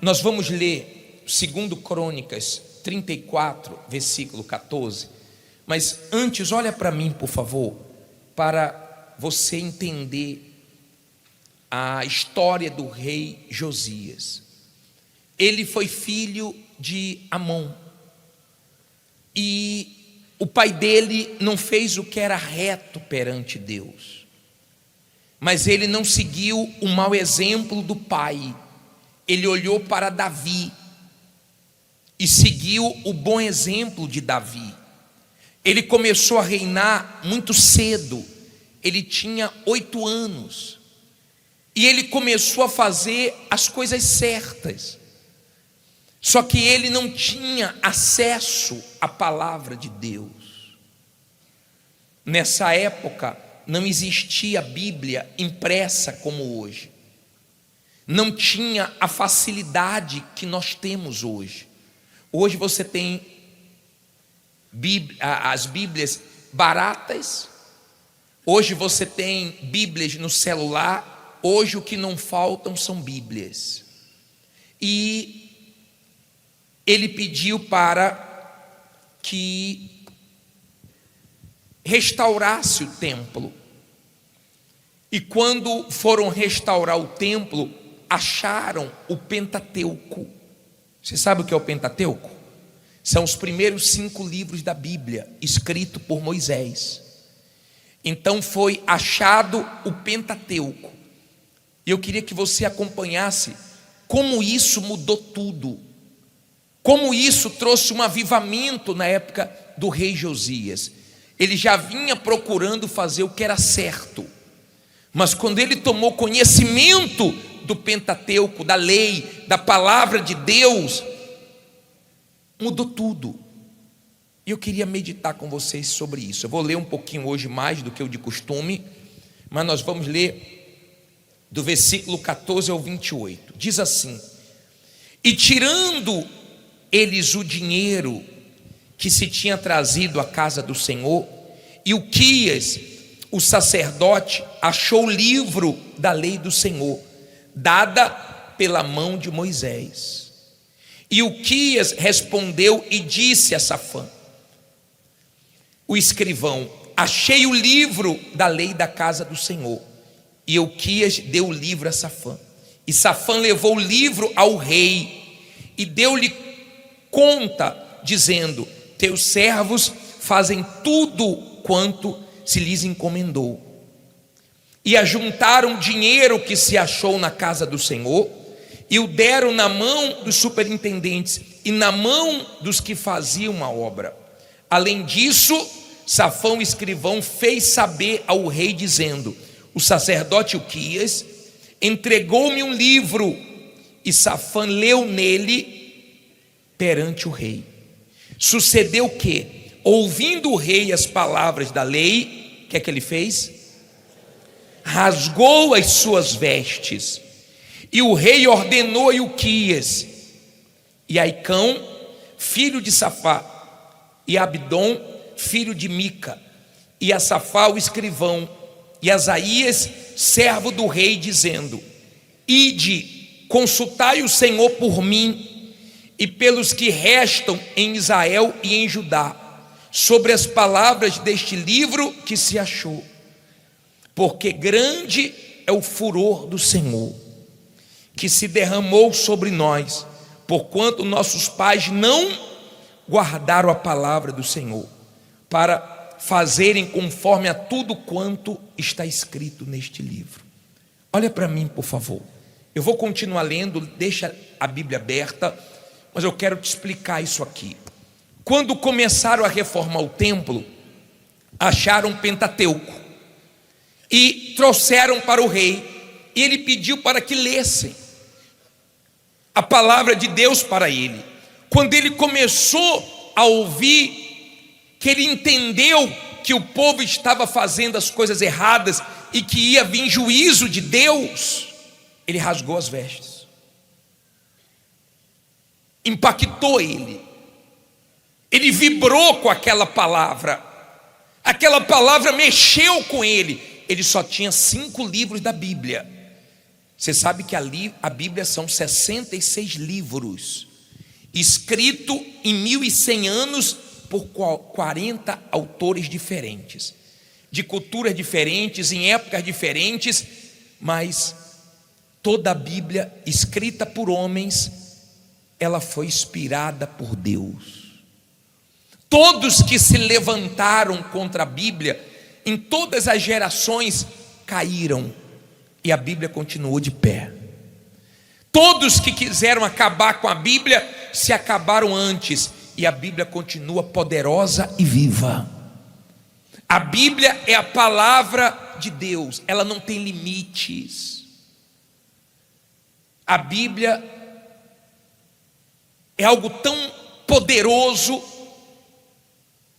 Nós vamos ler 2 Crônicas 34, versículo 14. Mas antes, olha para mim, por favor, para você entender a história do rei Josias. Ele foi filho de Amon, e o pai dele não fez o que era reto perante Deus, mas ele não seguiu o mau exemplo do pai. Ele olhou para Davi e seguiu o bom exemplo de Davi. Ele começou a reinar muito cedo. Ele tinha 8 anos e ele começou a fazer as coisas certas. Só que ele não tinha acesso à palavra de Deus. Nessa época não existia Bíblia impressa como hoje. Não tinha a facilidade que nós temos hoje. Hoje você tem as Bíblias baratas. Hoje você tem Bíblias no celular. Hoje o que não faltam são Bíblias. E ele pediu para que restaurasse o templo. E quando foram restaurar o templo, acharam o Pentateuco. Você sabe o que é o Pentateuco? São os primeiros 5 livros da Bíblia, escrito por Moisés. Então foi achado o Pentateuco. E eu queria que você acompanhasse como isso mudou tudo. Como isso trouxe um avivamento na época do rei Josias. Ele já vinha procurando fazer o que era certo. Mas quando ele tomou conhecimento do Pentateuco, da lei, da palavra de Deus, mudou tudo. E eu queria meditar com vocês sobre isso. Eu vou ler um pouquinho hoje mais do que o de costume, mas nós vamos ler do versículo 14 ao 28. Diz assim: e tirando eles o dinheiro que se tinha trazido à casa do Senhor, Ilquias, o sacerdote, achou o livro da lei do Senhor, dada pela mão de Moisés. E Ilquias respondeu e disse a Safã, o escrivão: achei o livro da lei da casa do Senhor. E Ilquias deu o livro a Safã. E Safã levou o livro ao rei e deu-lhe conta, dizendo: teus servos fazem tudo quanto se lhes encomendou. E ajuntaram dinheiro que se achou na casa do Senhor e o deram na mão dos superintendentes e na mão dos que faziam a obra. Além disso, Safã, o escrivão, fez saber ao rei, dizendo: o sacerdote Ilquias entregou-me um livro. E Safã leu nele perante o rei. Sucedeu que, ouvindo o rei as palavras da lei, o que é que ele fez? Rasgou as suas vestes. E o rei ordenou a Ilquias e Aicão, filho de Safá, e Abdom, filho de Mica, e a Safá, o escrivão, e Asaías, servo do rei, dizendo: ide, consultai o Senhor por mim e pelos que restam em Israel e em Judá, sobre as palavras deste livro que se achou, porque grande é o furor do Senhor, que se derramou sobre nós, porquanto nossos pais não guardaram a palavra do Senhor, para fazerem conforme a tudo quanto está escrito neste livro. Olha para mim, por favor. Eu vou continuar lendo, deixa a Bíblia aberta, mas eu quero te explicar isso aqui. Quando começaram a reformar o templo, acharam o Pentateuco e trouxeram para o rei, e ele pediu para que lessem a palavra de Deus para ele. Quando ele começou a ouvir, que ele entendeu que o povo estava fazendo as coisas erradas e que ia vir juízo de Deus, ele rasgou as vestes. Impactou ele. Ele vibrou com aquela palavra mexeu com ele. Ele só tinha 5 livros da Bíblia, Você sabe que a Bíblia são 66 livros, escrito em 1100 anos por 40 autores diferentes, de culturas diferentes, em épocas diferentes, mas toda a Bíblia escrita por homens, ela foi inspirada por Deus. Todos que se levantaram contra a Bíblia, em todas as gerações, caíram, e a Bíblia continuou de pé. Todos que quiseram acabar com a Bíblia, se acabaram antes, e a Bíblia continua poderosa e viva. A Bíblia é a palavra de Deus, ela não tem limites. A Bíblia é algo tão poderoso.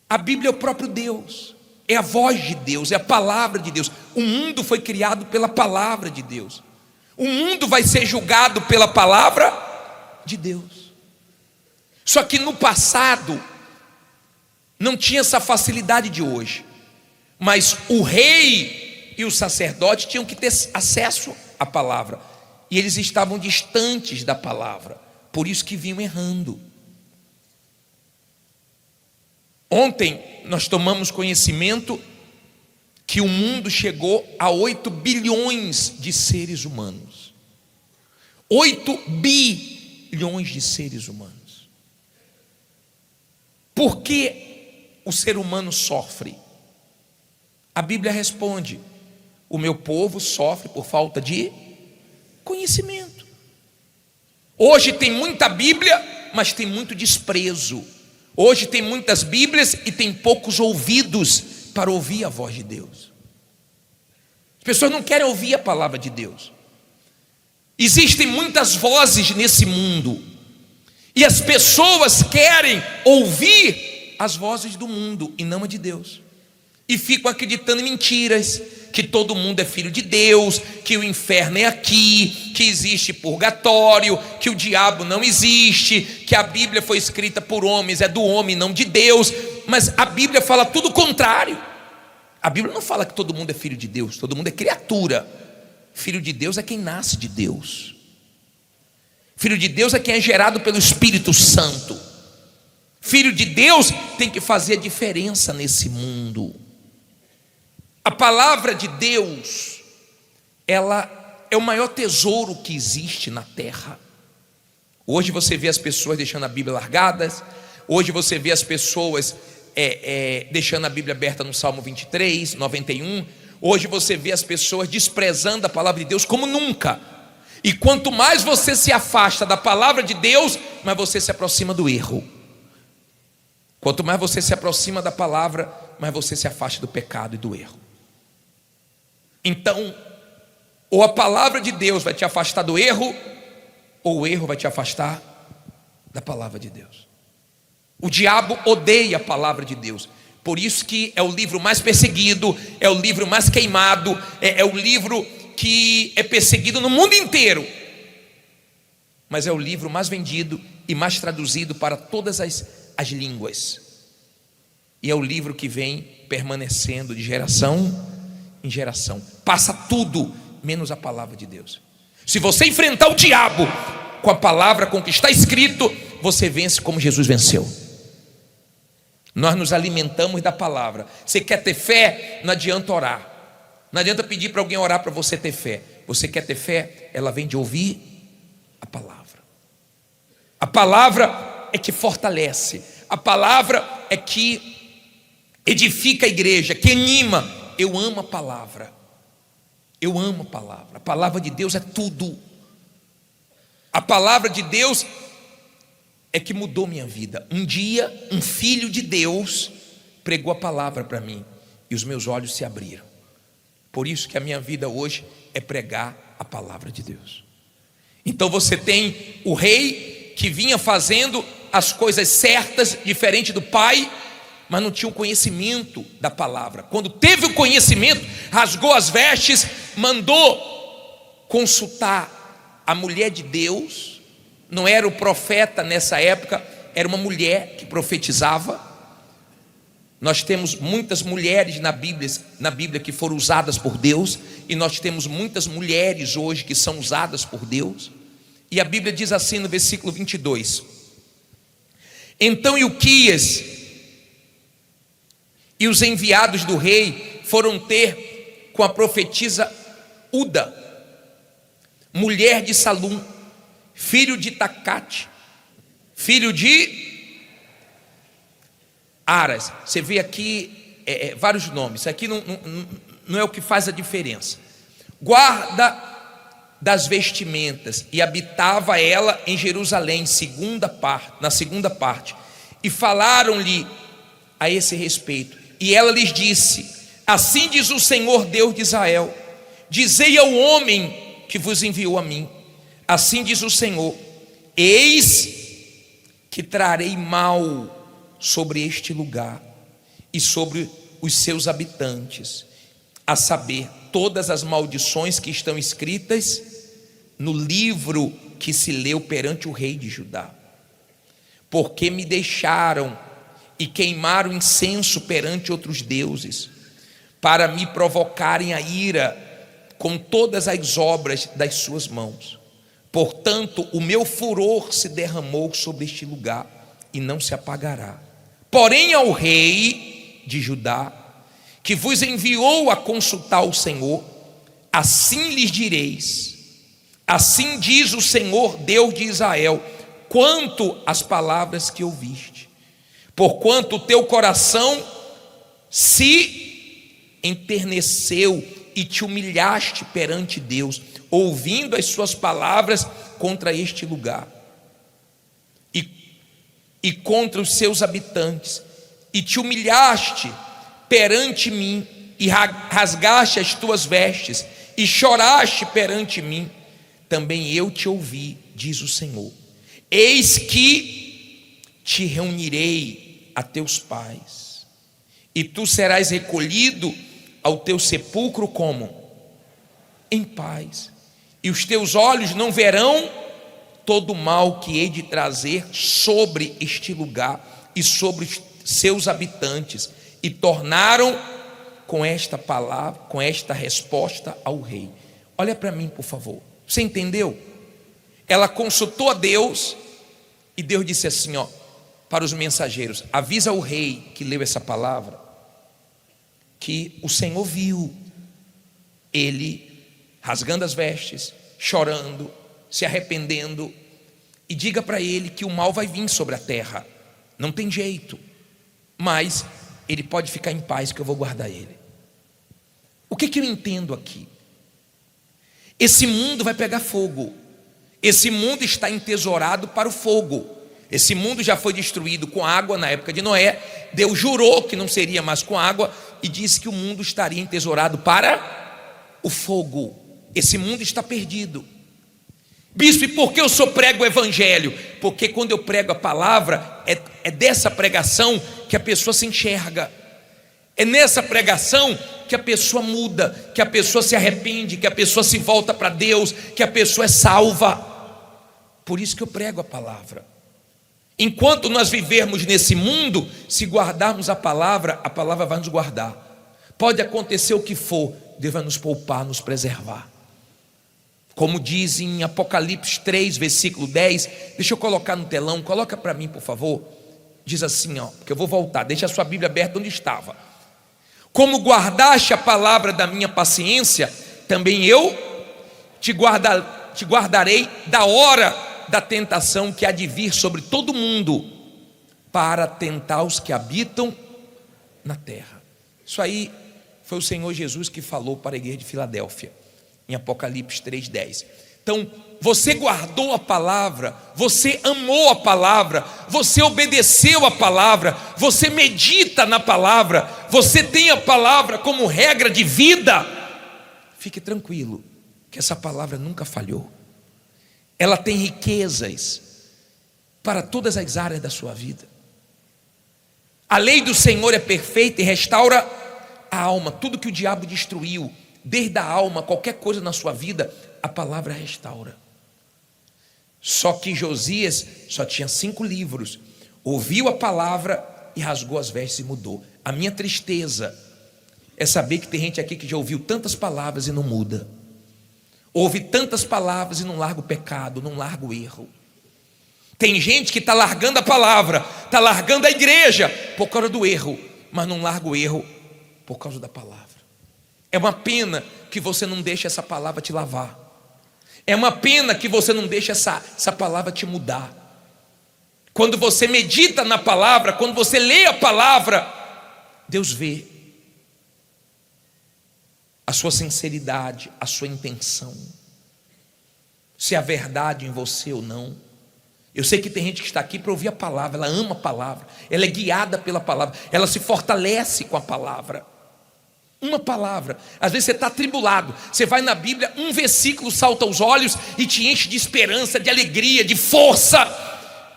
A Bíblia é o próprio Deus, é a voz de Deus, é a palavra de Deus. O mundo foi criado pela palavra de Deus. O mundo vai ser julgado pela palavra de Deus. Só que no passado não tinha essa facilidade de hoje. Mas o rei e o sacerdote tinham que ter acesso à palavra, e eles estavam distantes da palavra, por isso que vinham errando. Ontem nós tomamos conhecimento que o mundo chegou a 8 bilhões de seres humanos. 8 bilhões de seres humanos. Por que o ser humano sofre? A Bíblia responde: o meu povo sofre por falta de conhecimento. Hoje tem muita Bíblia, mas tem muito desprezo. Hoje tem muitas Bíblias e tem poucos ouvidos para ouvir a voz de Deus. As pessoas não querem ouvir a palavra de Deus. Existem muitas vozes nesse mundo, e as pessoas querem ouvir as vozes do mundo e não a de Deus, e ficam acreditando em mentiras, que todo mundo é filho de Deus, que o inferno é aqui, que existe purgatório, que o diabo não existe, que a Bíblia foi escrita por homens, é do homem, não de Deus. Mas a Bíblia fala tudo o contrário. A Bíblia não fala que todo mundo é filho de Deus, todo mundo é criatura. Filho de Deus é quem nasce de Deus. Filho de Deus é quem é gerado pelo Espírito Santo. Filho de Deus tem que fazer a diferença nesse mundo. A palavra de Deus, ela é o maior tesouro que existe na terra. Hoje você vê as pessoas deixando a Bíblia largadas. Hoje você vê as pessoas deixando a Bíblia aberta no Salmo 23, 91. Hoje você vê as pessoas desprezando a palavra de Deus como nunca. E quanto mais você se afasta da palavra de Deus, mais você se aproxima do erro. Quanto mais você se aproxima da palavra, mais você se afasta do pecado e do erro. Então, ou a palavra de Deus vai te afastar do erro, ou o erro vai te afastar da palavra de Deus. O diabo odeia a palavra de Deus, por isso que é o livro mais perseguido, é o livro mais queimado, é o livro que é perseguido no mundo inteiro, mas é o livro mais vendido e mais traduzido para todas as línguas, e é o livro que vem permanecendo de geração em geração. Passa tudo menos a palavra de Deus. Se você enfrentar o diabo com a palavra, com o que está escrito, você vence como Jesus venceu. Nós nos alimentamos da palavra. Você quer ter fé? Não adianta orar. Não adianta pedir para alguém orar para você ter fé. Você quer ter fé? Ela vem de ouvir a palavra. A palavra é que fortalece. A palavra é que edifica a igreja, que anima. Eu amo a palavra. Eu amo a palavra. A palavra de Deus é tudo. A palavra de Deus é que mudou minha vida. Um dia, um filho de Deus pregou a palavra para mim e os meus olhos se abriram. Por isso que a minha vida hoje é pregar a palavra de Deus. Então você tem o rei que vinha fazendo as coisas certas, diferente do pai, mas não tinha o conhecimento da palavra. Quando teve o conhecimento, rasgou as vestes, mandou consultar a mulher de Deus. Não era o profeta nessa época, era uma mulher que profetizava. Nós temos muitas mulheres na Bíblia que foram usadas por Deus, e nós temos muitas mulheres hoje que são usadas por Deus. E a Bíblia diz assim no versículo 22: então Ilquias e os enviados do rei foram ter com a profetisa Uda, mulher de Salum, filho de Tacate, filho de Aras. Você vê aqui vários nomes. Isso aqui não é o que faz a diferença. Guarda das vestimentas, e habitava ela em Jerusalém, na segunda parte. E falaram-lhe a esse respeito. E ela lhes disse: assim diz o Senhor Deus de Israel: dizei ao homem que vos enviou a mim, assim diz o Senhor: eis que trarei mal sobre este lugar e sobre os seus habitantes, a saber, todas as maldições que estão escritas no livro que se leu perante o rei de Judá, porque me deixaram e queimaram incenso perante outros deuses, para me provocarem a ira com todas as obras das suas mãos. Portanto, o meu furor se derramou sobre este lugar e não se apagará. Porém, ao rei de Judá, que vos enviou a consultar o Senhor, assim lhes direis: assim diz o Senhor Deus de Israel, quanto às palavras que ouviste, porquanto o teu coração se enterneceu e te humilhaste perante Deus, ouvindo as suas palavras contra este lugar e contra os seus habitantes, e te humilhaste perante mim, e rasgaste as tuas vestes, e choraste perante mim, também eu te ouvi, diz o Senhor. Eis que te reunirei a teus pais, e tu serás recolhido ao teu sepulcro como? Em paz, e os teus olhos não verão todo o mal que hei de trazer sobre este lugar e sobre os seus habitantes. E tornaram com esta palavra, com esta resposta ao rei. Olha para mim, por favor. Você entendeu? Ela consultou a Deus, e Deus disse assim, para os mensageiros: avisa o rei que leu essa palavra, que o Senhor viu ele rasgando as vestes, chorando, se arrependendo, e diga para ele que o mal vai vir sobre a terra, não tem jeito, mas ele pode ficar em paz, que eu vou guardar ele. O que eu entendo aqui? Esse mundo vai pegar fogo, esse mundo está entesourado para o fogo, esse mundo já foi destruído com água na época de Noé. Deus jurou que não seria mais com água, e disse que o mundo estaria entesourado para o fogo. Esse mundo está perdido. Bispo, e por que eu só prego o evangelho? Porque quando eu prego a palavra, é dessa pregação que a pessoa se enxerga, é nessa pregação que a pessoa muda, que a pessoa se arrepende, que a pessoa se volta para Deus, que a pessoa é salva. Por isso que eu prego a palavra. Enquanto nós vivermos nesse mundo, se guardarmos a palavra vai nos guardar. Pode acontecer o que for, Deus vai nos poupar, nos preservar. Como diz em Apocalipse 3, versículo 10, deixa eu colocar no telão, coloca para mim, por favor. Diz assim, porque eu vou voltar, deixa a sua Bíblia aberta onde estava. Como guardaste a palavra da minha paciência, também eu te guardarei da hora da tentação que há de vir sobre todo mundo, para tentar os que habitam na terra. Isso aí foi o Senhor Jesus que falou para a igreja de Filadélfia, em Apocalipse 3:10. Então, você guardou a palavra, você amou a palavra, você obedeceu a palavra, você medita na palavra, você tem a palavra como regra de vida. Fique tranquilo, que essa palavra nunca falhou. Ela tem riquezas para todas as áreas da sua vida. A lei do Senhor é perfeita e restaura a alma. Tudo que o diabo destruiu, desde a alma, qualquer coisa na sua vida, a palavra restaura. Só que Josias só tinha 5 livros, ouviu a palavra e rasgou as vestes e mudou. A minha tristeza é saber que tem gente aqui que já ouviu tantas palavras e não muda. Ouve tantas palavras e não larga o pecado, não larga o erro. Tem gente que está largando a palavra, está largando a igreja por causa do erro, mas não larga o erro por causa da palavra. É uma pena que você não deixa essa palavra te lavar. É uma pena que você não deixa essa palavra te mudar. Quando você medita na palavra, quando você lê a palavra, Deus vê a sua sinceridade, a sua intenção, se há verdade em você ou não. Eu sei que tem gente que está aqui para ouvir a palavra, ela ama a palavra, ela é guiada pela palavra, ela se fortalece com a palavra. Uma palavra, às vezes você está atribulado, você vai na Bíblia, um versículo salta aos olhos e te enche de esperança, de alegria, de força,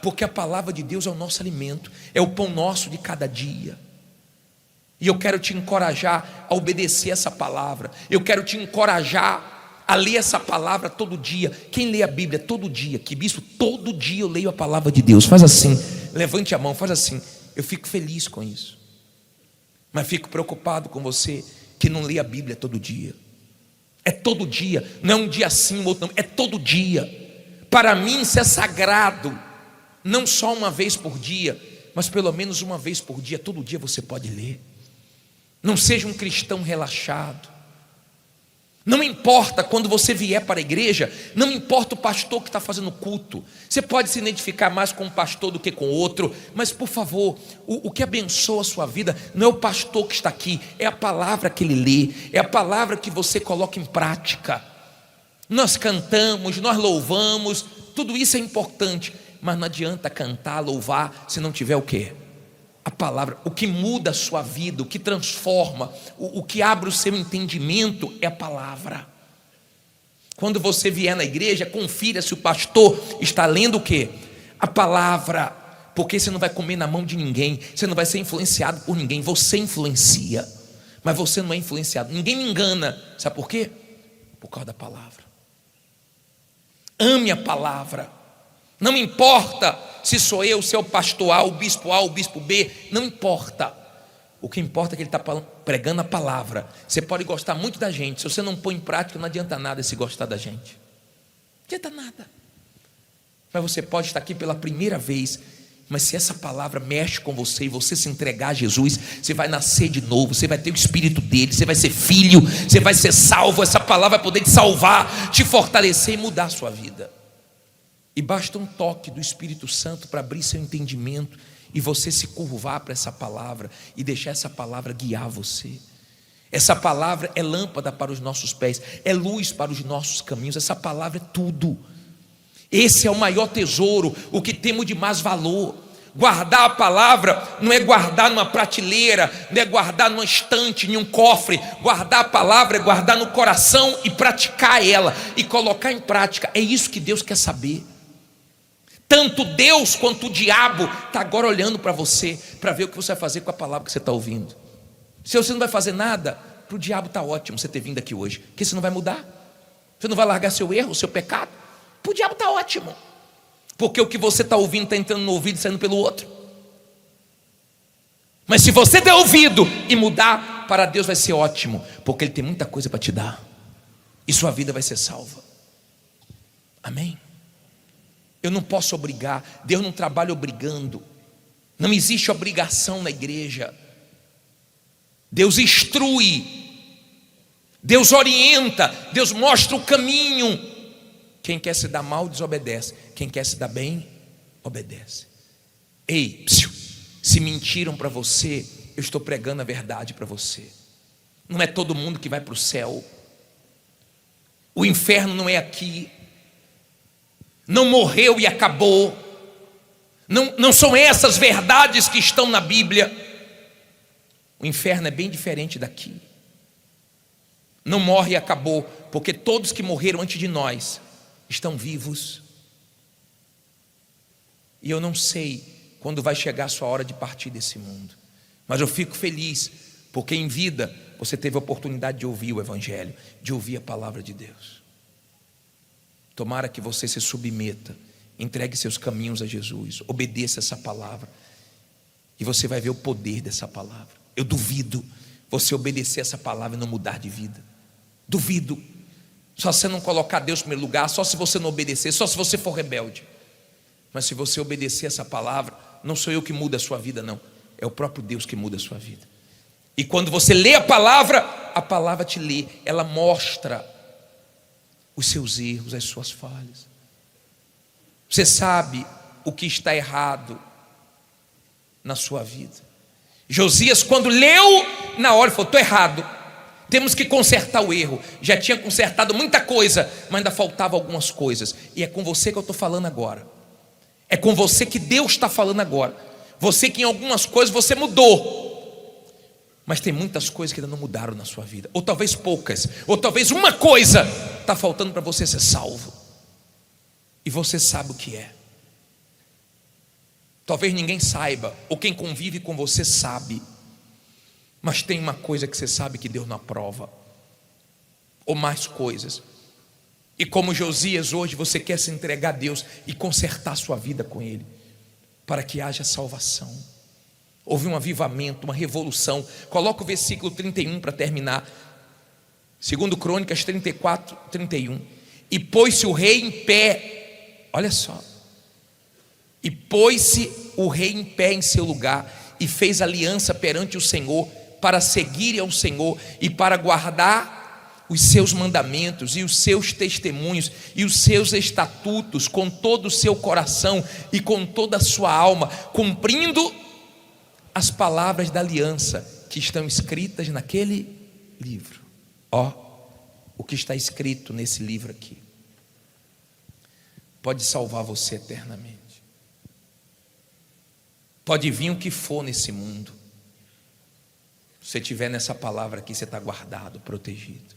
porque a palavra de Deus é o nosso alimento, é o pão nosso de cada dia. E eu quero te encorajar a obedecer essa palavra. Eu quero te encorajar a ler essa palavra todo dia. Quem lê a Bíblia todo dia? Que bispo, todo dia eu leio a palavra de Deus. Faz assim, levante a mão, faz assim. Eu fico feliz com isso. Mas fico preocupado com você que não lê a Bíblia todo dia. É todo dia, não é um dia sim, outro não, é todo dia. Para mim isso é sagrado. Não só uma vez por dia, mas pelo menos uma vez por dia. Todo dia você pode ler. Não seja um cristão relaxado. Não importa quando você vier para a igreja, não importa o pastor que está fazendo culto. Você pode se identificar mais com um pastor do que com outro, mas por favor, o que abençoa a sua vida não é o pastor que está aqui, é a palavra que ele lê, é a palavra que você coloca em prática. Nós cantamos, nós louvamos, tudo isso é importante, mas não adianta cantar, louvar, se não tiver o quê? A palavra. O que muda a sua vida, o que transforma, o que abre o seu entendimento é a palavra. Quando você vier na igreja, confira se o pastor está lendo o quê? A palavra, porque você não vai comer na mão de ninguém, você não vai ser influenciado por ninguém, você influencia, mas você não é influenciado, ninguém me engana, sabe por quê? Por causa da palavra. Ame a palavra, não importa se sou eu, se é o pastor A, o bispo B, não importa. O que importa é que ele está pregando a palavra. Você pode gostar muito da gente, se você não põe em prática, não adianta nada se gostar da gente. Não adianta nada. Mas você pode estar aqui pela primeira vez, mas se essa palavra mexe com você e você se entregar a Jesus, você vai nascer de novo, você vai ter o Espírito dele, você vai ser filho, você vai ser salvo. Essa palavra vai poder te salvar, te fortalecer e mudar a sua vida. E basta um toque do Espírito Santo para abrir seu entendimento e você se curvar para essa palavra e deixar essa palavra guiar você. Essa palavra é lâmpada para os nossos pés, é luz para os nossos caminhos. Essa palavra é tudo. Esse é o maior tesouro, o que temos de mais valor. Guardar a palavra não é guardar numa prateleira, não é guardar numa estante, em um cofre. Guardar a palavra é guardar no coração e praticar ela e colocar em prática. É isso que Deus quer saber. Tanto Deus quanto o diabo está agora olhando para você, para ver o que você vai fazer com a palavra que você está ouvindo. Se você não vai fazer nada, para o diabo está ótimo você ter vindo aqui hoje, porque você não vai mudar, você não vai largar seu erro, seu pecado. Para o diabo está ótimo, porque o que você está ouvindo está entrando no ouvido e saindo pelo outro. Mas se você der ouvido e mudar, para Deus vai ser ótimo, porque Ele tem muita coisa para te dar, e sua vida vai ser salva. Amém? Eu não posso obrigar, Deus não trabalha obrigando, não existe obrigação na igreja. Deus instrui, Deus orienta, Deus mostra o caminho. Quem quer se dar mal, desobedece. Quem quer se dar bem, obedece. Ei, se mentiram para você, eu estou pregando a verdade para você. Não é todo mundo que vai para o céu. O inferno não é aqui. Não morreu e acabou. Não são essas verdades que estão na Bíblia. O inferno é bem diferente daqui. Não morre e acabou, porque todos que morreram antes de nós estão vivos. E eu não sei quando vai chegar a sua hora de partir desse mundo, mas eu fico feliz, porque em vida você teve a oportunidade de ouvir o Evangelho, de ouvir a palavra de Deus. Tomara que você se submeta, entregue seus caminhos a Jesus, obedeça essa palavra, e você vai ver o poder dessa palavra. Eu duvido você obedecer essa palavra e não mudar de vida. Duvido. Só se você não colocar Deus em primeiro lugar, só se você não obedecer, só se você for rebelde. Mas se você obedecer essa palavra, não sou eu que muda a sua vida, não. É o próprio Deus que muda a sua vida. E quando você lê a palavra te lê. Ela mostra os seus erros, as suas falhas. Você sabe o que está errado na sua vida. Josias, quando leu, na hora falou: estou errado, temos que consertar o erro. Já tinha consertado muita coisa, mas ainda faltava algumas coisas. E é com você que eu estou falando agora. É com você que Deus está falando agora. Você que em algumas coisas você mudou, mas tem muitas coisas que ainda não mudaram na sua vida. Ou talvez poucas, ou talvez uma coisa está faltando para você ser salvo. E você sabe o que é. Talvez ninguém saiba, ou quem convive com você sabe. Mas tem uma coisa que você sabe que Deus não aprova, ou mais coisas. E como Josias, hoje você quer se entregar a Deus e consertar a sua vida com Ele, para que haja salvação. Houve um avivamento, uma revolução. Coloca o versículo 31 para terminar. 2 Crônicas 34, 31. E pôs-se o rei em pé. Olha só. E pôs-se o rei em pé em seu lugar, e fez aliança perante o Senhor, para seguir ao Senhor e para guardar os seus mandamentos e os seus testemunhos e os seus estatutos com todo o seu coração e com toda a sua alma, cumprindo as palavras da aliança que estão escritas naquele livro. Ó, o que está escrito nesse livro aqui pode salvar você eternamente. Pode vir o que for nesse mundo. Se você estiver nessa palavra aqui, você está guardado, protegido.